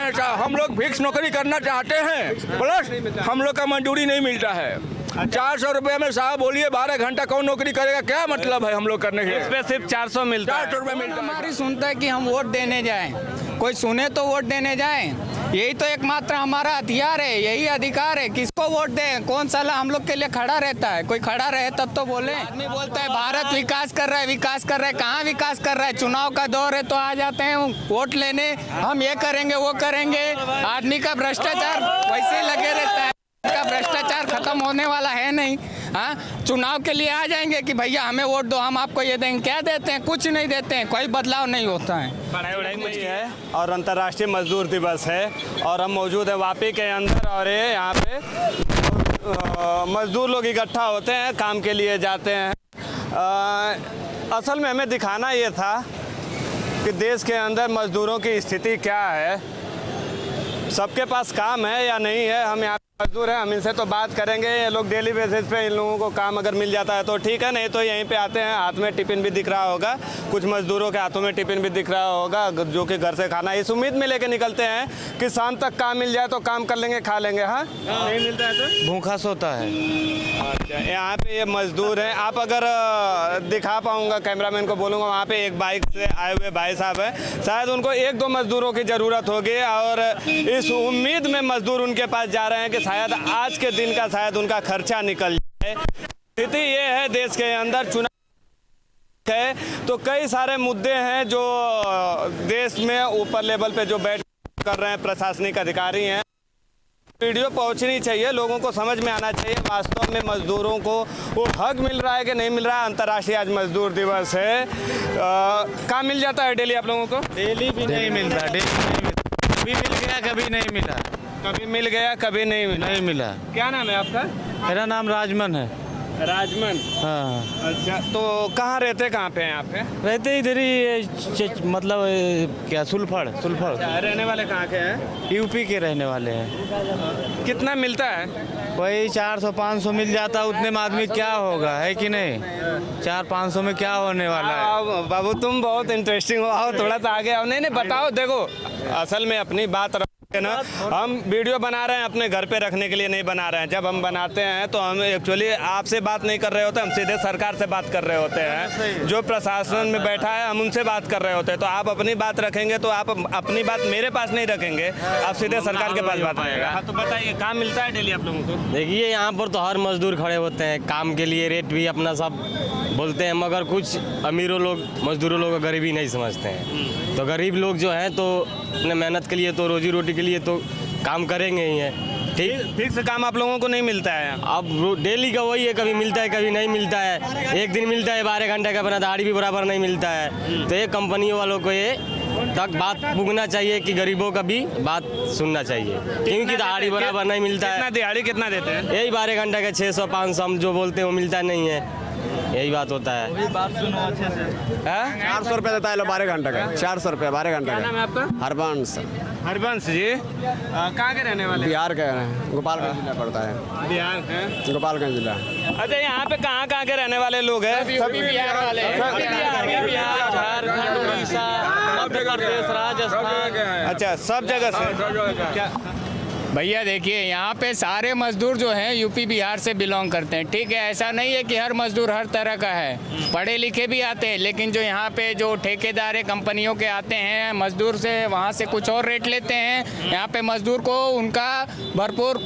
ऐसा हम लोग फिक्स नौकरी करना चाहते हैं, प्लस हम लोग का मजदूरी नहीं मिलता है। 400 रुपये में साहब बोलिए 12 घंटा कौन नौकरी करेगा, क्या मतलब है हम लोग करने के? इस पे सिर्फ 400 मिलता है। 400 रुपये मिलता है। हमारी सुनता है कि हम वोट देने जाएं, कोई सुने तो वोट देने जाएं, यही तो एकमात्र हमारा हथियार है, यही अधिकार है। किसको वोट दें? कौन साला हम लोग के लिए खड़ा रहता है? कोई खड़ा रहे तब तो बोले। आदमी बोलता है भारत विकास कर रहा है, विकास कर रहा है, कहाँ विकास कर रहा है? चुनाव का दौर है तो आ जाते हैं वोट लेने, हम ये करेंगे वो करेंगे। आदमी का भ्रष्टाचार वैसे ही लगे रहता है, का भ्रष्टाचार खत्म होने वाला है नहीं। हाँ, चुनाव के लिए आ जाएंगे कि भैया हमें वोट दो, हम आपको ये देंगे। क्या देते हैं? कुछ नहीं देते हैं, कोई बदलाव नहीं होता है। पढ़ाई वढ़ाई में है और अंतर्राष्ट्रीय मजदूर दिवस है और हम मौजूद हैं वापी के अंदर और ये यहाँ पे मजदूर लोग इकट्ठा होते हैं, काम के लिए जाते हैं। असल में हमें दिखाना ये था कि देश के अंदर मजदूरों की स्थिति क्या है, सबके पास काम है या नहीं है। हम यहाँ मजदूर हैं, हम इनसे तो बात करेंगे। ये लोग डेली बेसिस पे इन लोगों को काम अगर मिल जाता है तो ठीक है, नहीं तो यहीं पे आते हैं। हाथ में टिफिन भी दिख रहा होगा, कुछ मजदूरों के हाथों में टिफिन भी दिख रहा होगा जो कि घर से खाना इस उम्मीद में लेके निकलते हैं कि शाम तक काम मिल जाए तो काम कर लेंगे, खा लेंगे। हाँ, नहीं मिलता है तो भूखा सोता है। अच्छा, यहाँ पे ये मजदूर हैं। आप अगर दिखा पाऊंगा, कैमरामैन को बोलूँगा, वहाँ पे एक बाइक से आए हुए भाई साहब हैं, शायद उनको 1-2 मजदूरों की ज़रूरत होगी और इस उम्मीद में मजदूर उनके पास जा रहे हैं कि शायद आज के दिन का शायद उनका खर्चा निकल जाए। स्थिति ये है देश के अंदर, चुनाव है तो कई सारे मुद्दे हैं जो देश में ऊपर लेवल पे जो बैठ कर रहे हैं प्रशासनिक अधिकारी हैं। वीडियो पहुंचनी चाहिए, लोगों को समझ में आना चाहिए वास्तव में मजदूरों को वो हक मिल रहा है कि नहीं मिल रहा है। अंतर्राष्ट्रीय आज मजदूर दिवस है। काम मिल जाता है डेली आप लोगों को? डेली भी नहीं मिलता, डेली नहीं मिलता। कभी मिल गया कभी नहीं मिला, कभी मिल गया कभी नहीं मिला। क्या नाम है आपका? मेरा नाम राजमन है। राजमन। हाँ। अच्छा, तो कहाँ रहते, कहाँ पे हैं आप? रहते इधर ही, मतलब क्या सुलफड़। रहने वाले कहाँ के हैं? यूपी के रहने वाले हैं। कितना मिलता है? वही 400-500 मिल जाता, उतने में आदमी क्या होगा, है कि नहीं? 400-500 में क्या होने वाला है? आओ बाबू, तुम बहुत इंटरेस्टिंग हो, आओ थोड़ा सा आगे आओ। नहीं बताओ, देखो असल में अपनी बात ना, हम वीडियो बना रहे हैं अपने घर पे रखने के लिए नहीं बना रहे हैं। जब हम बनाते हैं तो हम एक्चुअली आपसे बात नहीं कर रहे होते, हम सीधे सरकार से बात कर रहे होते हैं। जो प्रशासन में बैठा है हम उनसे बात कर रहे होते हैं। तो आप अपनी बात रखेंगे तो आप अपनी बात मेरे पास नहीं रखेंगे, आप सीधे सरकार के पास बात करेंगे। हाँ, तो बताइए काम मिलता है डेली आप लोगों को? देखिए यहाँ पर तो हर मजदूर खड़े होते हैं काम के लिए, रेट भी अपना सब बोलते हैं, मगर कुछ अमीरों लोग मजदूरों लोग गरीबी नहीं समझते हैं। तो गरीब लोग जो हैं तो अपने मेहनत के लिए तो रोजी रोटी के लिए तो काम करेंगे ही हैं। ठीक, फिक्स काम आप लोगों को नहीं मिलता है? अब डेली का वही है, कभी मिलता है कभी नहीं मिलता है। एक दिन मिलता है 12 घंटे का, अपना दाढ़ी भी बराबर नहीं मिलता है। तो ये कंपनियों वालों को ये तक बात पुगना चाहिए कि गरीबों का भी बात सुनना चाहिए, क्योंकि दाढ़ी बराबर नहीं मिलता है। दिहाड़ी कितना देते हैं? यही 12 घंटे का 600-500 हम जो बोलते हैं वो मिलता नहीं है, यही बात होता है। बात सुनो अच्छे से। 400 रुपये देता है लो 12 घंटे का, 400 रुपये 12 घंटे क्या नाम है का। आपका? हरबंश। हरबंश जी, कहाँ के रहने वाले? बिहार का है, गोपालगंज जिला पड़ता है। बिहार है, गोपालगंज जिला। अच्छा, यहाँ पे कहाँ कहाँ के रहने वाले लोग हैं? सभी बिहार वाले हैं। बिहार, झारखंड, उड़ीसा, मध्य प्रदेश, राजस्थान। अच्छा, सब जगह से। क्या भैया देखिए, यहाँ पे सारे मजदूर जो हैं यूपी बिहार से बिलोंग करते हैं। ठीक है, ऐसा नहीं है कि हर मजदूर हर तरह का है, पढ़े लिखे भी आते हैं, लेकिन जो यहाँ पे जो ठेकेदार कंपनियों के आते हैं मजदूर से, वहाँ से कुछ और रेट लेते हैं। यहाँ पे मजदूर को उनका भरपूर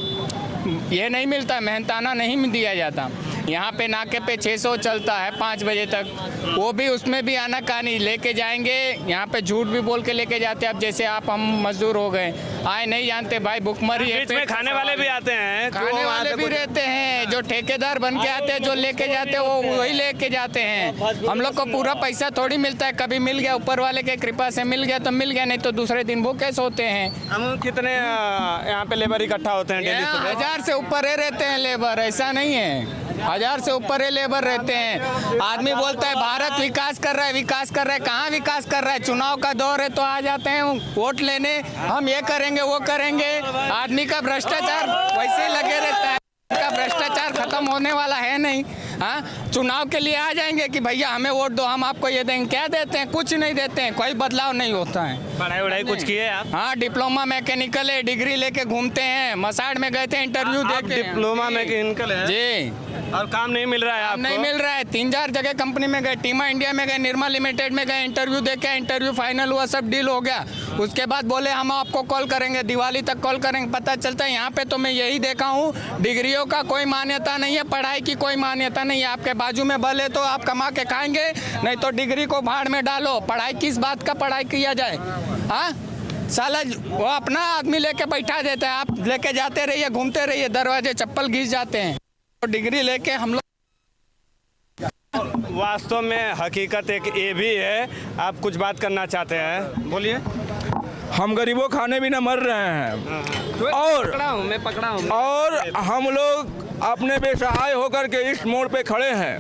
ये नहीं मिलता, मेहनताना नहीं दिया जाता। यहाँ पे नाके पे 600 चलता है 5 बजे तक, वो भी उसमें भी आना कहानी लेके जाएंगे। यहाँ पे झूठ भी बोल के लेके जाते हैं। अब जैसे आप हम मजदूर हो गए, आए नहीं जानते भाई, भुखमरी है। बीच में खाने वाले भी आते हैं, खाने वाले भी रहते हैं, जो ठेकेदार बन के आते हैं, जो लेके जाते हैं वो वही लेके जाते हैं। हम लोग को पूरा पैसा थोड़ी मिलता है, कभी मिल गया ऊपर वाले के कृपा से मिल गया तो मिल गया, नहीं तो दूसरे दिन भूखे सोते हैं। हम कितने यहाँ पे लेबर इकट्ठा होते हैं डेली? 1000 से ऊपर रहते हैं लेबर, ऐसा नहीं है, 1000 से ऊपर लेबर रहते हैं। आदमी बोलता है भारत विकास कर रहा है, विकास कर रहा है, कहाँ विकास कर रहा है? चुनाव का दौर है तो आ जाते हैं वोट लेने, हम ये करेंगे वो करेंगे। आदमी का भ्रष्टाचार वैसे ही लगे रहता है, का का भ्रष्टाचार खत्म होने वाला है नहीं। हाँ, चुनाव के लिए आ जाएंगे कि भैया हमें वोट दो, हम आपको ये देंगे। क्या देते हैं? कुछ नहीं देते हैं, कोई बदलाव नहीं होता है। पढ़ाई वढ़ाई कुछ किए आप? हाँ, डिप्लोमा मैकेनिकल है, डिग्री लेके घूमते हैं। मसाड़ में गए थे इंटरव्यू आप दे के। डिप्लोमा मैकेनिकल है जी, और काम नहीं मिल रहा है आपको? नहीं मिल रहा है। 3-4 जगह कंपनी में गए, टीमा इंडिया में गए, निर्मा लिमिटेड में गए, इंटरव्यू दे के इंटरव्यू फाइनल हुआ, सब डील हो गया। उसके बाद बोले हम आपको कॉल करेंगे, दिवाली तक कॉल करेंगे। पता चलता है यहाँ पे तो मैं यही देखा हूँ, डिग्रियों का कोई मान्यता नहीं है, पढ़ाई की कोई मान्यता नहीं है। आपके बाजू में बल है तो आप कमा के खाएंगे, नहीं तो डिग्री को भाड़ में डालो। पढ़ाई किस बात का पढ़ाई किया जाए? हाँ, साला वो अपना आदमी लेके बैठा देता है, आप लेके जाते रहिए, घूमते रहिए, दरवाजे चप्पल घिस जाते हैं। तो डिग्री लेके हम लोग वास्तव में हकीकत एक ये भी है। आप कुछ बात करना चाहते हैं, बोलिए। हम गरीबों खाने भी न मर रहे हैं मैं पकड़ा हूँ और हम लोग अपने बेसहाय होकर के इस मोड़ पे खड़े हैं।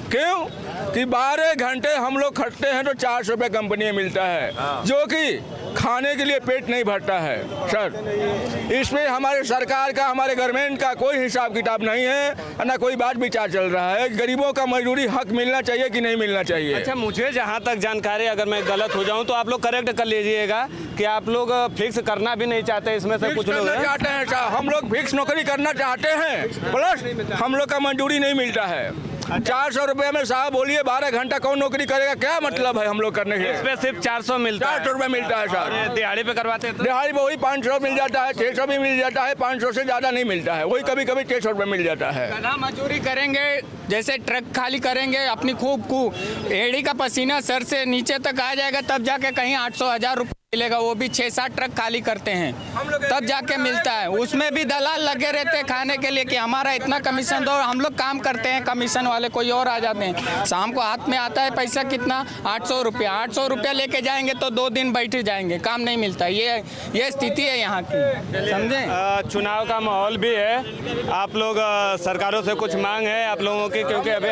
क्यों कि 12 घंटे हम लोग खटते हैं तो 400 रुपये कंपनी में मिलता है, जो कि खाने के लिए पेट नहीं भरता है। सर, इसमें हमारे सरकार का, हमारे गवर्नमेंट का कोई हिसाब किताब नहीं है, ना कोई बात विचार चल रहा है। गरीबों का मजदूरी हक मिलना चाहिए कि नहीं मिलना चाहिए? अच्छा, मुझे जहाँ तक जानकारी, अगर मैं गलत हो जाऊँ तो आप लोग करेक्ट कर लीजिएगा कि आप लोग फिक्स करना भी नहीं चाहते। इसमें से कुछ लोग चाहते हैं साहब, हम लोग फिक्स नौकरी करना चाहते हैं, प्लस हम लोग का मजदूरी नहीं मिलता है। 400 रुपये में साहब बोलिए 12 घंटा कौन नौकरी करेगा? क्या मतलब है हम लोग करने के? इसमें सिर्फ 400 मिलता है। 400 रुपये मिलता है सर। दिहाड़ी पे करवाते हैं तो दिहाड़ी पे वही 500 मिल जाता है, 600 भी मिल जाता है, 500 से ज़्यादा नहीं मिलता है। वही कभी कभी 600 रुपये मिल जाता है। गधा मजदूरी करेंगे, जैसे ट्रक खाली करेंगे अपनी खूब एड़ी का पसीना सर से नीचे तक आ जाएगा, तब जाके कहीं 800-1000 रुपये मिलेगा। वो भी 6-7 ट्रक खाली करते हैं तब जाके मिलता है। उसमें भी दलाल लगे रहते हैं खाने के लिए कि हमारा इतना कमीशन दो। हम लोग काम करते हैं, कमीशन वाले कोई और आ जाते हैं। शाम को हाथ में आता है पैसा कितना? 800 रुपया। 800 रुपया लेके जाएंगे तो 2 दिन बैठे जाएंगे, काम नहीं मिलता। ये स्थिति है यहाँ की, समझे? चुनाव का माहौल भी है। आप लोग सरकारों से कुछ मांग है आप लोगों की? क्योंकि अभी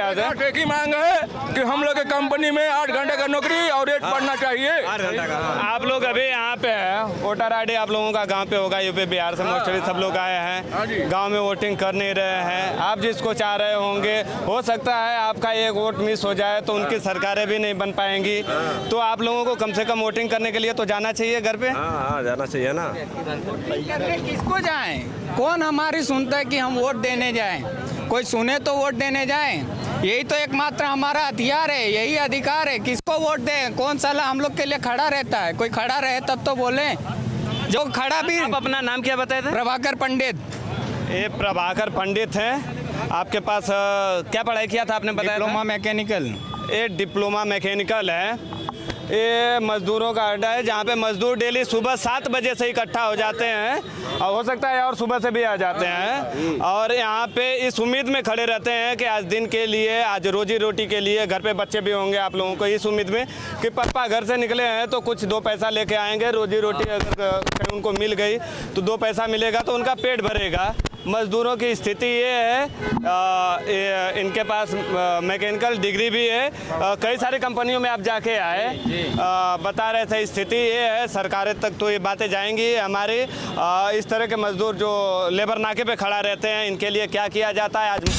एक ही मांग है कि हम लोग की कंपनी में 8 घंटे का नौकरी और रेट बढ़ना चाहिए। आप लोग अभी यहाँ पे है, वोटर आईडी आप लोगों का गांव पे होगा, यूपी बिहार से मोस्टली सब लोग आए हैं, गांव में वोटिंग कर नहीं रहे हैं। आप जिसको चाह रहे होंगे, हो सकता है आपका एक वोट मिस हो जाए तो उनकी सरकारें भी नहीं बन पाएंगी। तो आप लोगों को कम से कम वोटिंग करने के लिए तो जाना चाहिए घर पे। हाँ, जाना चाहिए ना। किसको जाएं? कौन हमारी सुनता है कि हम वोट देने जाएं? कोई सुने तो वोट देने जाएं। यही तो एकमात्र हमारा हथियार है, यही अधिकार है। किसको वोट दें? कौन साला हम लोग के लिए खड़ा रहता है? कोई खड़ा रहे तब तो बोले। जो खड़ा भी। आप अपना नाम क्या बताए थे? प्रभाकर पंडित। ये प्रभाकर पंडित हैं। आपके पास क्या पढ़ाई किया था आपने बताया? Diploma mechanical. ये डिप्लोमा मैकेनिकल है। ये मजदूरों का अड्डा है जहाँ पे मजदूर डेली सुबह 7 बजे से इकट्ठा हो जाते हैं और हो सकता है और सुबह से भी आ जाते हैं और यहाँ पे इस उम्मीद में खड़े रहते हैं कि आज दिन के लिए, आज रोजी रोटी के लिए, घर पे बच्चे भी होंगे आप लोगों को, इस उम्मीद में कि पापा घर से निकले हैं तो कुछ 2 पैसा लेके आएंगे। रोजी रोटी अगर कहीं उनको मिल गई तो 2 पैसा मिलेगा तो उनका पेट भरेगा। मजदूरों की स्थिति ये है, इनके पास मैकेनिकल डिग्री भी है, कई सारी कंपनियों में आप जाके आए, बता रहे थे स्थिति ये है। सरकारें तक तो ये बातें जाएंगी हमारी। इस तरह के मजदूर जो लेबर नाके पे खड़ा रहते हैं, इनके लिए क्या किया जाता है आज